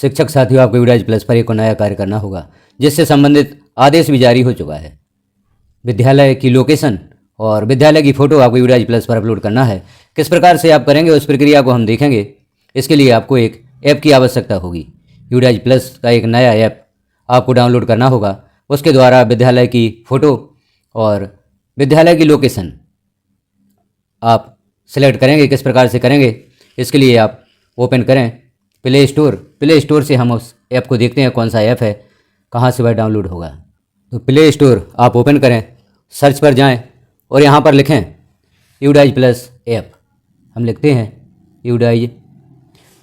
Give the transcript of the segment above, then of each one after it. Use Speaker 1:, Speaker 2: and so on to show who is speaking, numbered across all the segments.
Speaker 1: शिक्षक साथियों, आपको यूडाइज प्लस पर एक नया कार्य करना होगा, जिससे संबंधित आदेश भी जारी हो चुका है। विद्यालय की लोकेशन और विद्यालय की फ़ोटो आपको यूडाइज प्लस पर अपलोड करना है। किस प्रकार से आप करेंगे उस प्रक्रिया को हम देखेंगे। इसके लिए आपको एक ऐप की आवश्यकता होगी। यूडाइज प्लस का एक नया ऐप आपको डाउनलोड करना होगा। उसके द्वारा विद्यालय की फ़ोटो और विद्यालय की लोकेशन आप सेलेक्ट करेंगे। किस प्रकार से करेंगे इसके लिए आप ओपन करें प्ले स्टोर से हम उस ऐप को देखते हैं कौन सा ऐप है, कहाँ से वह डाउनलोड होगा। तो प्ले स्टोर आप ओपन करें, सर्च पर जाएं और यहाँ पर लिखें यूडाइज प्लस ऐप। हम लिखते हैं यूडाइज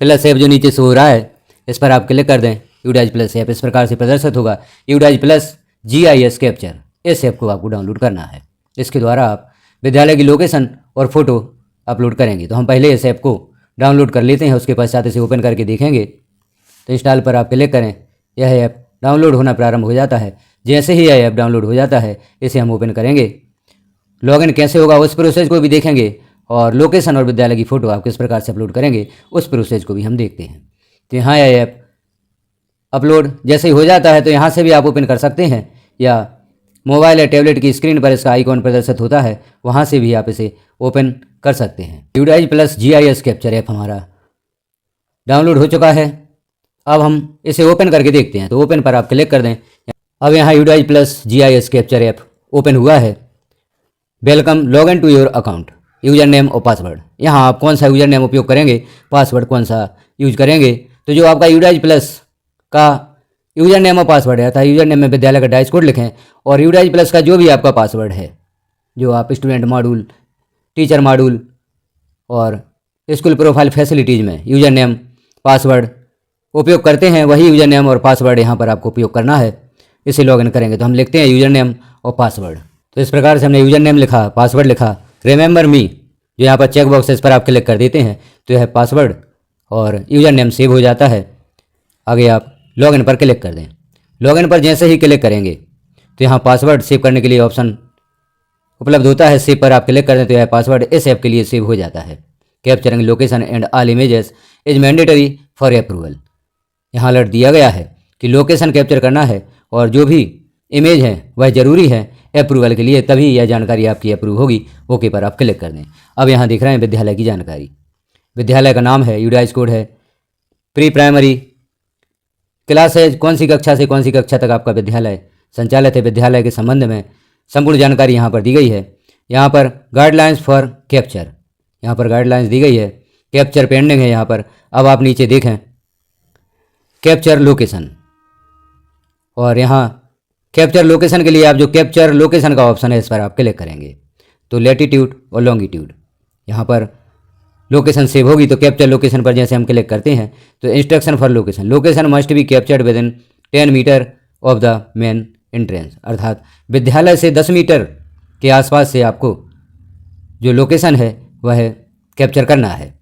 Speaker 1: प्लस ऐप, जो नीचे से हो रहा है इस पर आप क्लिक कर दें। यूडाइज प्लस ऐप इस प्रकार से प्रदर्शित होगा। यूडाइज प्लस GIS कैप्चर, इस ऐप को आपको डाउनलोड करना है। इसके द्वारा आप विद्यालय की लोकेशन और फोटो अपलोड करेंगे। तो हम पहले इस ऐप को डाउनलोड कर लेते हैं, उसके पश्चात इसे ओपन करके देखेंगे। तो इंस्टॉल पर आप क्लिक करें, यह ऐप डाउनलोड होना प्रारंभ हो जाता है। जैसे ही यह ऐप डाउनलोड हो जाता है इसे हम ओपन करेंगे। लॉगिन कैसे होगा उस प्रोसेस को भी देखेंगे और लोकेशन और विद्यालय की फ़ोटो आप किस प्रकार से अपलोड करेंगे उस प्रोसेस को भी हम देखते हैं। तो यहाँ यह ऐप अपलोड जैसे ही हो जाता है तो यहाँ से भी आप ओपन कर सकते हैं, या मोबाइल या टैबलेट की स्क्रीन पर इसका आइकॉन प्रदर्शित होता है, वहाँ से भी आप इसे ओपन कर सकते हैं। यूडाइज प्लस GIS कैप्चर ऐप हमारा डाउनलोड हो चुका है। अब हम इसे ओपन करके देखते हैं। तो ओपन पर आप क्लिक कर दें। अब यहाँ UDISE plus GIS capture app open हुआ है। Welcome, log in to your account, user name और पासवर्ड। यहाँ आप कौन सा यूज़र नेम उपयोग करेंगे, पासवर्ड कौन सा यूज करेंगे। तो जो आपका यूडाइज प्लस का यूज़र नेम और पासवर्ड है, अर्थात यूज़र नेम में विद्यालय का डाइस कोड लिखें और यूडाइज प्लस का जो भी आपका पासवर्ड है, जो आप स्टूडेंट मॉड्यूल, टीचर मॉड्यूल और स्कूल प्रोफाइल फैसिलिटीज़ में यूज़र नेम पासवर्ड उपयोग करते हैं, वही यूज़र नेम और पासवर्ड यहाँ पर आपको उपयोग करना है। इसे लॉगिन करेंगे तो हम लिखते हैं यूज़र नेम और पासवर्ड। तो इस प्रकार से हमने यूज़र नेम लिखा, पासवर्ड लिखा। रिमेंबर मी, जो यहाँ पर चेक बॉक्स है इस पर आप क्लिक कर देते हैं तो यह पासवर्ड और यूज़र नेम सेव हो जाता है। आगे आप लॉगिन पर क्लिक कर दें। लॉगिन पर जैसे ही क्लिक करेंगे तो यहाँ पासवर्ड सेव करने के लिए ऑप्शन उपलब्ध होता है। सेव पर आप क्लिक कर दें तो यह पासवर्ड इस ऐप के लिए सेव हो जाता है। Capturing location and all images is mandatory for approval. यहाँ अलर्ट दिया गया है कि लोकेशन कैप्चर करना है और जो भी इमेज है वह ज़रूरी है अप्रूवल के लिए, तभी यह जानकारी आपकी अप्रूव होगी। ओके पर आप क्लिक कर दें। अब यहाँ दिख रहे हैं विद्यालय की जानकारी। विद्यालय का नाम है, यूडाइज कोड है, प्री प्राइमरी क्लास है, कौन सी कक्षा से कौन सी कक्षा तक आपका विद्यालय संचालित है। विद्यालय के संबंध में संपूर्ण जानकारी यहाँ पर दी गई है। यहाँ पर गाइडलाइंस फॉर कैप्चर, यहाँ पर गाइडलाइंस दी गई है। कैप्चर पेंडिंग है यहाँ पर। अब आप नीचे देखें कैप्चर लोकेशन, और यहाँ कैप्चर लोकेशन के लिए आप जो कैप्चर लोकेशन का ऑप्शन है इस पर आप क्लिक करेंगे तो लैटिट्यूड और लॉन्गिट्यूड यहाँ पर लोकेशन सेव होगी। तो कैप्चर लोकेशन पर जैसे हम क्लिक करते हैं तो instruction for location, location must be captured within 10 meter of the main entrance, अर्थात विद्यालय से 10 मीटर के आसपास से आपको जो लोकेशन है वह कैप्चर करना है।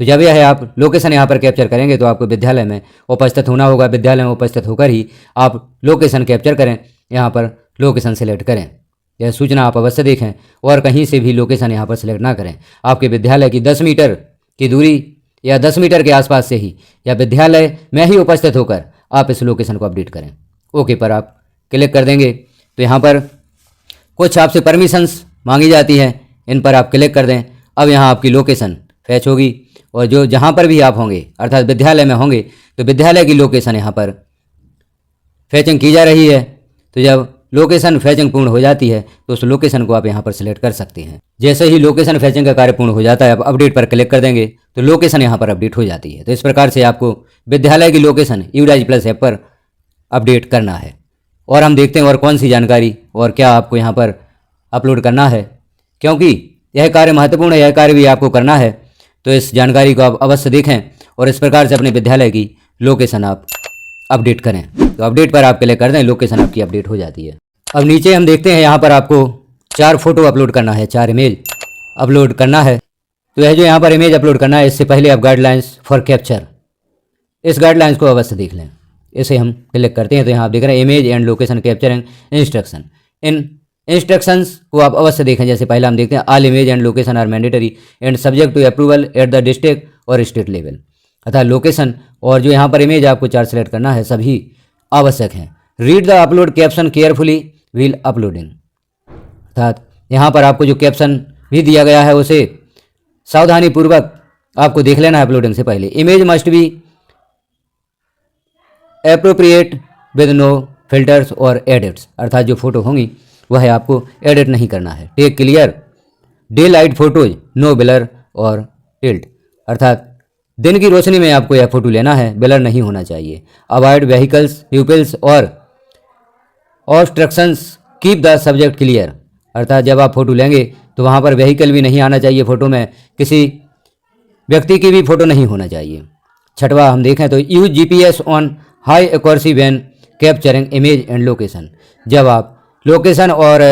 Speaker 1: तो जब यह आप लोकेशन यहाँ पर कैप्चर करेंगे तो आपको विद्यालय में उपस्थित होना होगा। विद्यालय में उपस्थित होकर ही आप लोकेशन कैप्चर करें। यहाँ पर लोकेशन सेलेक्ट करें। यह सूचना आप अवश्य देखें और कहीं से भी लोकेशन यहाँ पर सिलेक्ट ना करें। आपके विद्यालय की 10 मीटर की दूरी या 10 मीटर के आसपास से ही या विद्यालय में ही उपस्थित होकर आप इस लोकेशन को अपडेट करें। ओके पर आप क्लिक कर देंगे तो यहाँ पर कुछ आपसे परमिशंस मांगी जाती हैं, इन पर आप क्लिक कर दें। अब यहाँ आपकी लोकेशन फैच होगी और जो जहाँ पर भी आप होंगे अर्थात विद्यालय में होंगे तो विद्यालय की लोकेशन यहाँ पर फैचिंग की जा रही है। तो जब लोकेशन फैचिंग पूर्ण हो जाती है तो उस लोकेशन को आप यहाँ पर सिलेक्ट कर सकते हैं। जैसे ही लोकेशन फैचिंग का कार्य पूर्ण हो जाता है आप अपडेट पर क्लिक कर देंगे तो लोकेशन यहाँ पर अपडेट हो जाती है। तो इस प्रकार से आपको विद्यालय की लोकेशन यूडाइज प्लस ऐप पर अपडेट करना है। और हम देखते हैं और कौन सी जानकारी और क्या आपको यहाँ पर अपलोड करना है, क्योंकि यह कार्य महत्वपूर्ण है, यह कार्य भी आपको करना है। तो इस जानकारी को आप अवश्य देखें और इस प्रकार से अपने विद्यालय की लोकेशन आप अपडेट करें। तो अपडेट पर आप क्लिक कर दें, लोकेशन आपकी अपडेट हो जाती है। अब नीचे हम देखते हैं यहाँ पर आपको 4 फोटो अपलोड करना है, 4 इमेज अपलोड करना है। तो यह जो यहाँ पर इमेज अपलोड करना है इससे पहले आप गाइडलाइंस फॉर कैप्चर, इस गाइडलाइंस को अवश्य देख लें। इसे हम क्लिक करते हैं तो यहाँ आप देख रहे हैं image and location capturing instruction. इन इंस्ट्रक्शंस को आप अवश्य देखें। जैसे पहले हम देखते हैं all image and location are mandatory and subject to approval at the district और स्टेट लेवल। अतः लोकेशन और जो यहाँ पर इमेज आपको 4 सेलेक्ट करना है सभी आवश्यक हैं। Read the upload caption carefully wheel uploading, अर्थात यहाँ पर आपको जो कैप्शन भी दिया गया है उसे सावधानीपूर्वक आपको देख लेना है अपलोडिंग से पहले। Image must be appropriate with no filters और एडिट्स, अर्थात जो फोटो होंगी वह आपको एडिट नहीं करना है। Take clear daylight photos, no blur और टिल्ट, अर्थात दिन की रोशनी में आपको यह फोटो लेना है, ब्लर नहीं होना चाहिए। अवॉइड व्हीकल्स, प्यूपिल्स और obstructions, keep the subject clear, अर्थात जब आप फोटो लेंगे तो वहाँ पर व्हीकल भी नहीं आना चाहिए फोटो में, किसी व्यक्ति की भी फोटो नहीं होना चाहिए। छठवा हम देखें तो use GPS on high accuracy when capturing image and location, जब आप लोकेशन और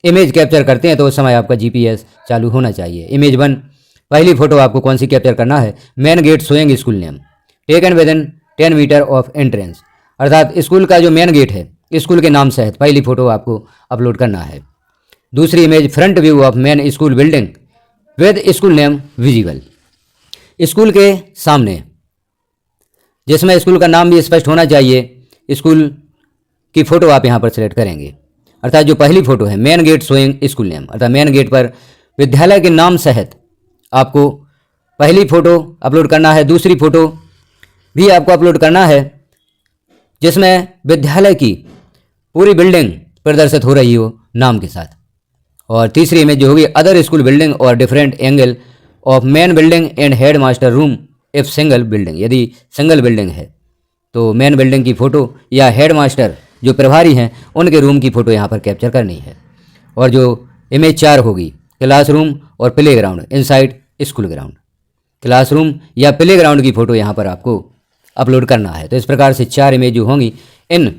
Speaker 1: इमेज कैप्चर करते हैं तो उस समय आपका जीपीएस चालू होना चाहिए। इमेज 1 पहली फोटो आपको कौन सी कैप्चर करना है, main gate showing school name, taken within 10 meter of entrance, अर्थात स्कूल का जो मेन गेट है स्कूल के नाम सहित पहली फोटो आपको अपलोड करना है। दूसरी image front view of main school building with school name visible, school के सामने जिसमें स्कूल का नाम भी स्पष्ट होना चाहिए, स्कूल की फ़ोटो आप यहाँ पर सिलेक्ट करेंगे। अर्थात जो पहली फ़ोटो है main gate showing school name, अर्थात मेन गेट पर विद्यालय के नाम सहित आपको पहली फ़ोटो अपलोड करना है। दूसरी फ़ोटो भी आपको अपलोड करना है जिसमें विद्यालय की पूरी बिल्डिंग प्रदर्शित हो रही हो नाम के साथ। और तीसरी इमेज जो होगी अदर स्कूल बिल्डिंग और different angle of main building and head master room if single building, यदि सिंगल बिल्डिंग है तो मेन बिल्डिंग की फ़ोटो या हेड मास्टर जो प्रभारी हैं उनके रूम की फ़ोटो यहाँ पर कैप्चर करनी है। और जो इमेज 4 होगी क्लासरूम और play ground inside school ground, classroom या प्ले ग्राउंड की फ़ोटो यहाँ पर आपको अपलोड करना है। तो इस प्रकार से 4 इमेज जो होंगी इन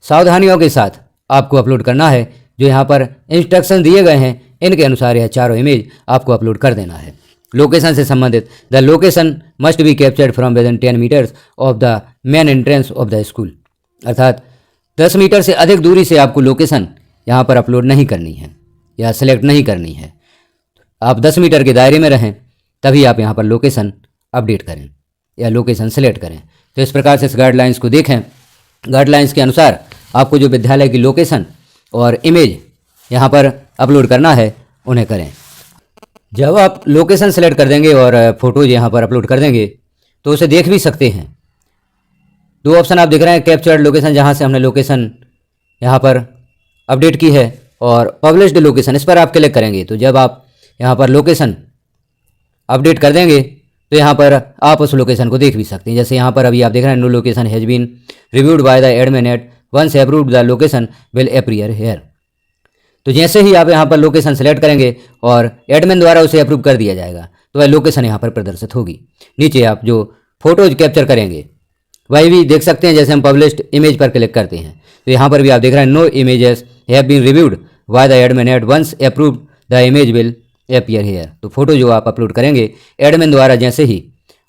Speaker 1: सावधानियों के साथ आपको अपलोड करना है। जो यहाँ पर इंस्ट्रक्शन दिए गए हैं इनके अनुसार यह चारों इमेज आपको अपलोड कर देना है। लोकेशन से संबंधित the location must be captured from within 10 meters of the main entrance of the school, अर्थात 10 मीटर से अधिक दूरी से आपको लोकेशन यहाँ पर अपलोड नहीं करनी है या सिलेक्ट नहीं करनी है। आप 10 मीटर के दायरे में रहें तभी आप यहाँ पर लोकेशन अपडेट करें या लोकेशन सेलेक्ट करें। तो इस प्रकार से इस गाइडलाइंस को देखें, गाइडलाइंस के अनुसार आपको जो विद्यालय की लोकेशन और इमेज यहाँ पर अपलोड करना है उन्हें करें। जब आप लोकेशन सेलेक्ट कर देंगे और फोटोज यहाँ पर अपलोड कर देंगे तो उसे देख भी सकते हैं। 2 ऑप्शन आप देख रहे हैं, कैप्चर्ड लोकेशन जहाँ से हमने लोकेशन यहाँ पर अपडेट की है और पब्लिश्ड लोकेशन, इस पर आप क्लिक करेंगे तो जब आप यहाँ पर लोकेशन अपडेट कर देंगे तो यहाँ पर आप उस लोकेशन को देख भी सकते हैं। जैसे यहाँ पर अभी आप देख रहे हैं no location has been reviewed by the admin at once approved the location will appear here. तो जैसे ही आप यहाँ पर लोकेशन सेलेक्ट करेंगे और एडमिन द्वारा उसे अप्रूव कर दिया जाएगा तो वह लोकेशन यहाँ पर प्रदर्शित होगी। नीचे आप जो फोटोज कैप्चर करेंगे वही भी देख सकते हैं। जैसे हम पब्लिश्ड इमेज पर क्लिक करते हैं तो यहाँ पर भी आप देख रहे हैं no images have been reviewed by the admin at once approved the image will appear here. तो फोटो जो आप अपलोड करेंगे एडमिन द्वारा जैसे ही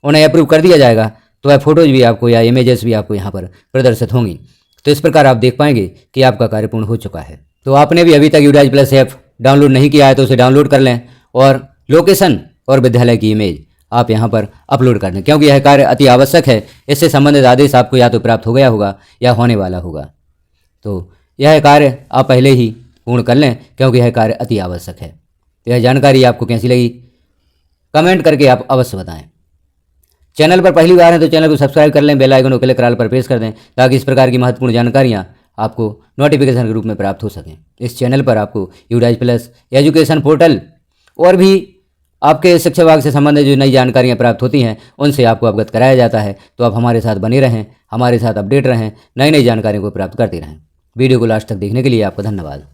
Speaker 1: उन्हें अप्रूव कर दिया जाएगा तो वह फोटोज भी आपको या इमेजेस भी आपको यहाँ पर प्रदर्शित होंगी। तो इस प्रकार आप देख पाएंगे कि आपका कार्य पूर्ण हो चुका है। तो आपने भी अभी तक यूडाइज प्लस ऐप डाउनलोड नहीं किया है तो उसे डाउनलोड कर लें और लोकेशन और विद्यालय की इमेज आप यहाँ पर अपलोड कर दें, क्योंकि यह कार्य अति आवश्यक है। इससे संबंधित आदेश आपको या तो प्राप्त हो गया होगा या होने वाला होगा। तो यह कार्य आप पहले ही पूर्ण कर लें क्योंकि यह कार्य अति आवश्यक है। तो यह जानकारी आपको कैसी लगी कमेंट करके आप अवश्य बताएं। चैनल पर पहली बार है तो चैनल को सब्सक्राइब कर लें, बेल आइकन को क्लिक कर पर प्रेस कर दें ताकि इस प्रकार की महत्वपूर्ण जानकारियाँ आपको नोटिफिकेशन के रूप में प्राप्त हो सकें। इस चैनल पर आपको यूडाइज प्लस एजुकेशन पोर्टल और भी आपके शिक्षा विभाग से संबंधित जो नई जानकारियाँ प्राप्त होती हैं उनसे आपको अवगत कराया जाता है। तो आप हमारे साथ बने रहें, हमारे साथ अपडेट रहें, नई नई जानकारियों को प्राप्त करते रहें। वीडियो को लास्ट तक देखने के लिए आपका धन्यवाद।